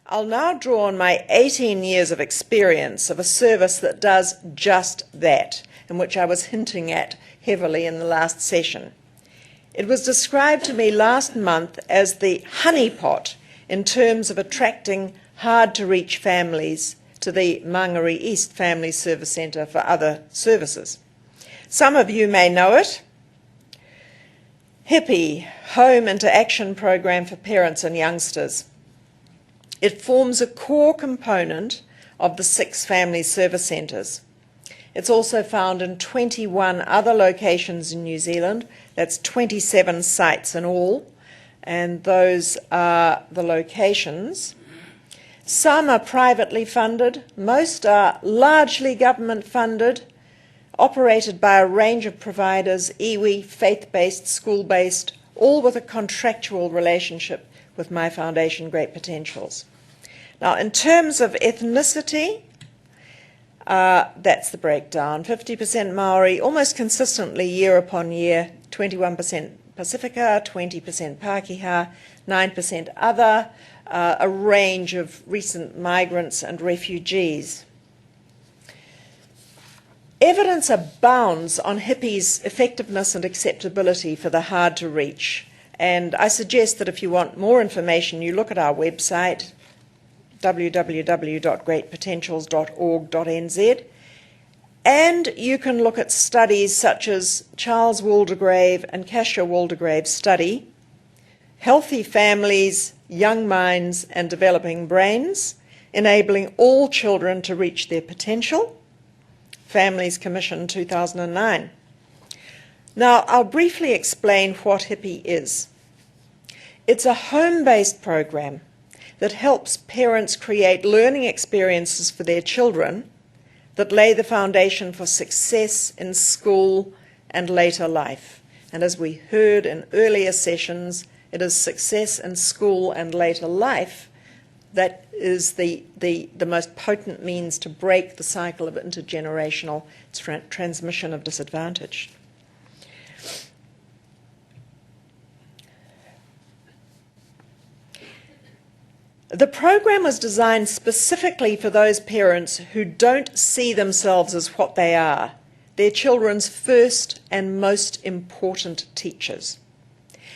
I'll now draw on my 18 years of experience of a service that does just that, and which I was hinting at heavily in the last session. It was described to me last month as the honeypot in terms of attracting hard-to-reach families to the Mangere East Family Service Centre for other services. Some of you may know it. HIPPY, Home Interaction Program for Parents and Youngsters. It forms a core component of the 6 family service centres. It's also found in 21 other locations in New Zealand. That's 27 sites in all, and those are the locations. Some are privately funded, most are largely government funded, operated by a range of providers, iwi, faith-based, school-based, all with a contractual relationship with my foundation, Great Potentials. Now, in terms of ethnicity, that's the breakdown. 50% Maori, almost consistently year upon year, 21% Pacifica, 20% Pākehā, 9% other, a range of recent migrants and refugees. Evidence abounds on HIPPY's effectiveness and acceptability for the hard to reach, and I suggest that if you want more information, you look at our website, www.greatpotentials.org.nz, and you can look at studies such as Charles Waldegrave and Kasia Waldegrave's study, Healthy Families, Young Minds and Developing Brains, Enabling All Children to Reach Their Potential, Families Commission 2009. Now, I'll briefly explain what HIPPY is. It's a home-based program that helps parents create learning experiences for their children that lay the foundation for success in school and later life. And as we heard in earlier sessions, it is success in school and later life that is the most potent means to break the cycle of intergenerational transmission of disadvantage. The program was designed specifically for those parents who don't see themselves as what they are, their children's first and most important teachers.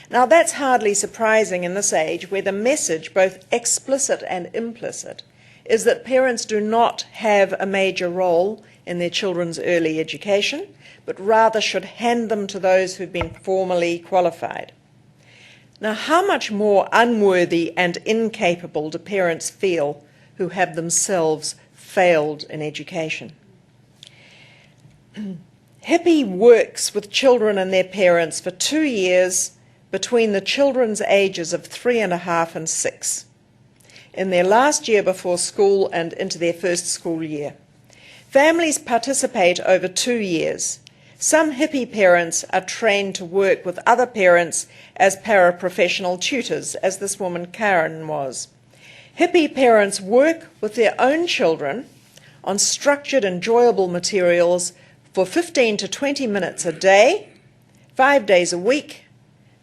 Now, that's hardly surprising in this age where the message, both explicit and implicit, is that parents do not have a major role in their children's early education, but rather should hand them to those who've been formally qualified. Now, how much more unworthy and incapable do parents feel who have themselves failed in education? HIPPY works with children and their parents for 2 years between the children's ages of 3.5 and 6, in their last year before school and into their first school year. Families participate over 2 years. Some HIPPY parents are trained to work with other parents as paraprofessional tutors, as this woman Karen was. HIPPY parents work with their own children on structured, enjoyable materials for 15 to 20 minutes a day, 5 days a week,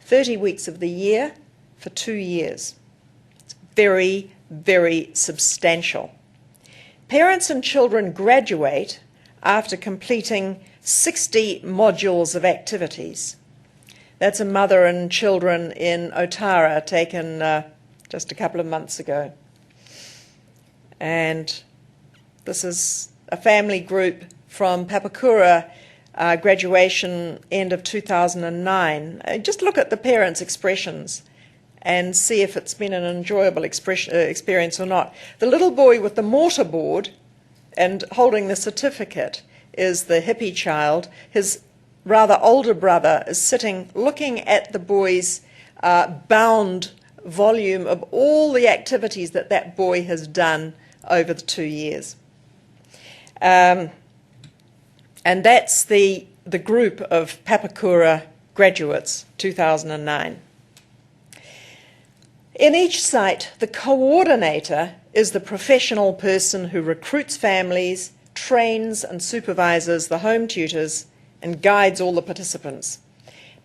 30 weeks of the year, for 2 years. It's very, very substantial. Parents and children graduate after completing 60 modules of activities. That's a mother and children in Otara taken just a couple of months ago. And this is a family group from Papakura, graduation end of 2009. Just look at the parents' expressions and see if it's been an enjoyable experience or not. The little boy with the mortarboard and holding the certificate is the HIPPY child. His rather older brother is sitting looking at the boy's bound volume of all the activities that that boy has done over the 2 years. And that's the group of Papakura graduates, 2009. In each site, the coordinator is the professional person who recruits families, trains and supervises the home tutors, and guides all the participants.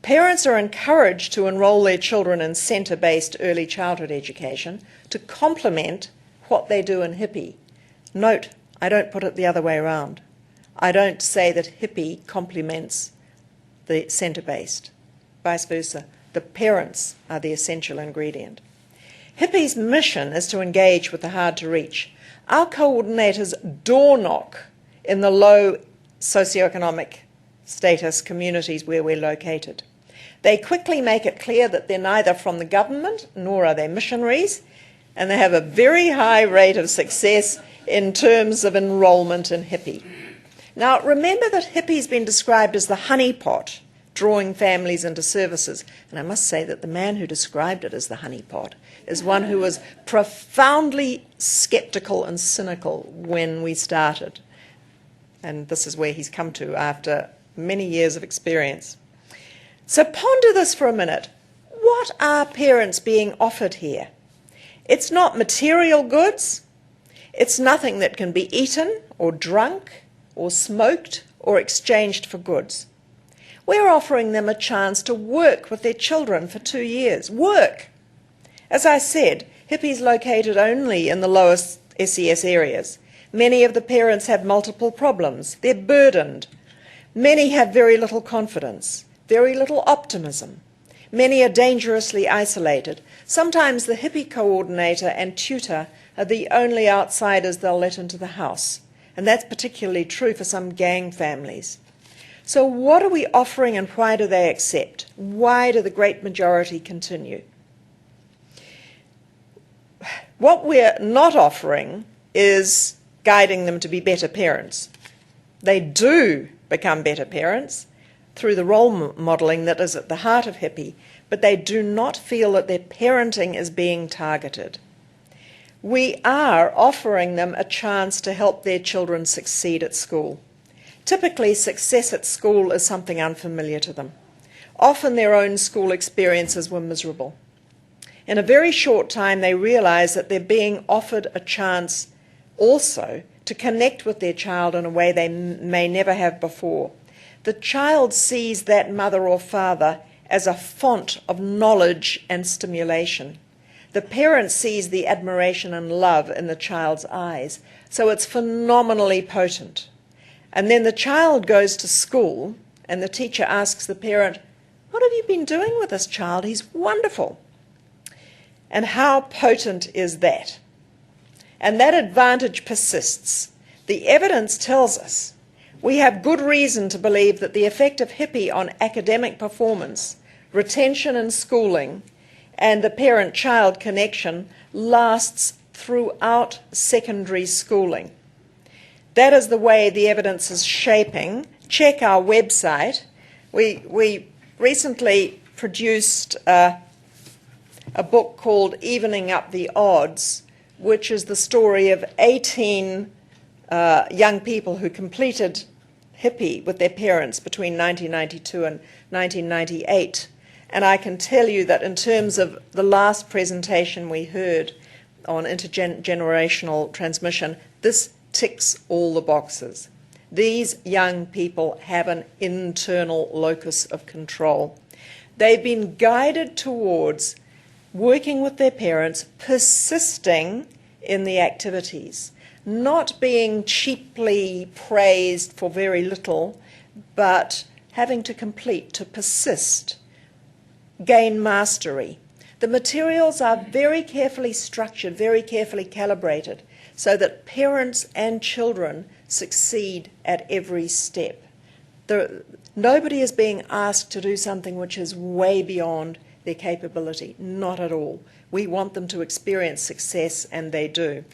Parents are encouraged to enrol their children in centre-based early childhood education to complement what they do in hippie. Note, I don't put it the other way around. I don't say that hippie complements the centre-based. Vice versa. The parents are the essential ingredient. Hippie's mission is to engage with the hard-to-reach. Our coordinators door knock in the low socioeconomic status communities where we're located. They quickly make it clear that they're neither from the government nor are they missionaries, and they have a very high rate of success in terms of enrolment in hippie. Now, remember that hippie's been described as the honeypot, drawing families into services. And I must say that the man who described it as the honeypot is one who was profoundly sceptical and cynical when we started. And this is where he's come to after many years of experience. So ponder this for a minute. What are parents being offered here? It's not material goods. It's nothing that can be eaten or drunk or smoked or exchanged for goods. We're offering them a chance to work with their children for 2 years. Work! As I said, hippie's located only in the lowest SES areas. Many of the parents have multiple problems. They're burdened. Many have very little confidence, very little optimism. Many are dangerously isolated. Sometimes the hippie coordinator and tutor are the only outsiders they'll let into the house. And that's particularly true for some gang families. So what are we offering and why do they accept? Why do the great majority continue? What we're not offering is guiding them to be better parents. They do become better parents through the role modelling that is at the heart of hippie, but they do not feel that their parenting is being targeted. We are offering them a chance to help their children succeed at school. Typically, success at school is something unfamiliar to them. Often their own school experiences were miserable. In a very short time, they realise that they're being offered a chance also to connect with their child in a way they may never have before. The child sees that mother or father as a font of knowledge and stimulation. The parent sees the admiration and love in the child's eyes, so it's phenomenally potent. And then the child goes to school and the teacher asks the parent, "What have you been doing with this child? He's wonderful." And how potent is that? And that advantage persists. The evidence tells us we have good reason to believe that the effect of hippie on academic performance, retention in schooling, and the parent-child connection lasts throughout secondary schooling. That is the way the evidence is shaping. Check our website. We recently produced a book called Evening Up the Odds, which is the story of 18 young people who completed hippie with their parents between 1992 and 1998. And I can tell you that in terms of the last presentation we heard on intergenerational transmission, this ticks all the boxes. These young people have an internal locus of control. They've been guided towards working with their parents, persisting in the activities, not being cheaply praised for very little, but having to complete, to persist, gain mastery. The materials are very carefully structured, very carefully calibrated, so that parents and children succeed at every step. Nobody is being asked to do something which is way beyond their capability, not at all. We want them to experience success, and they do.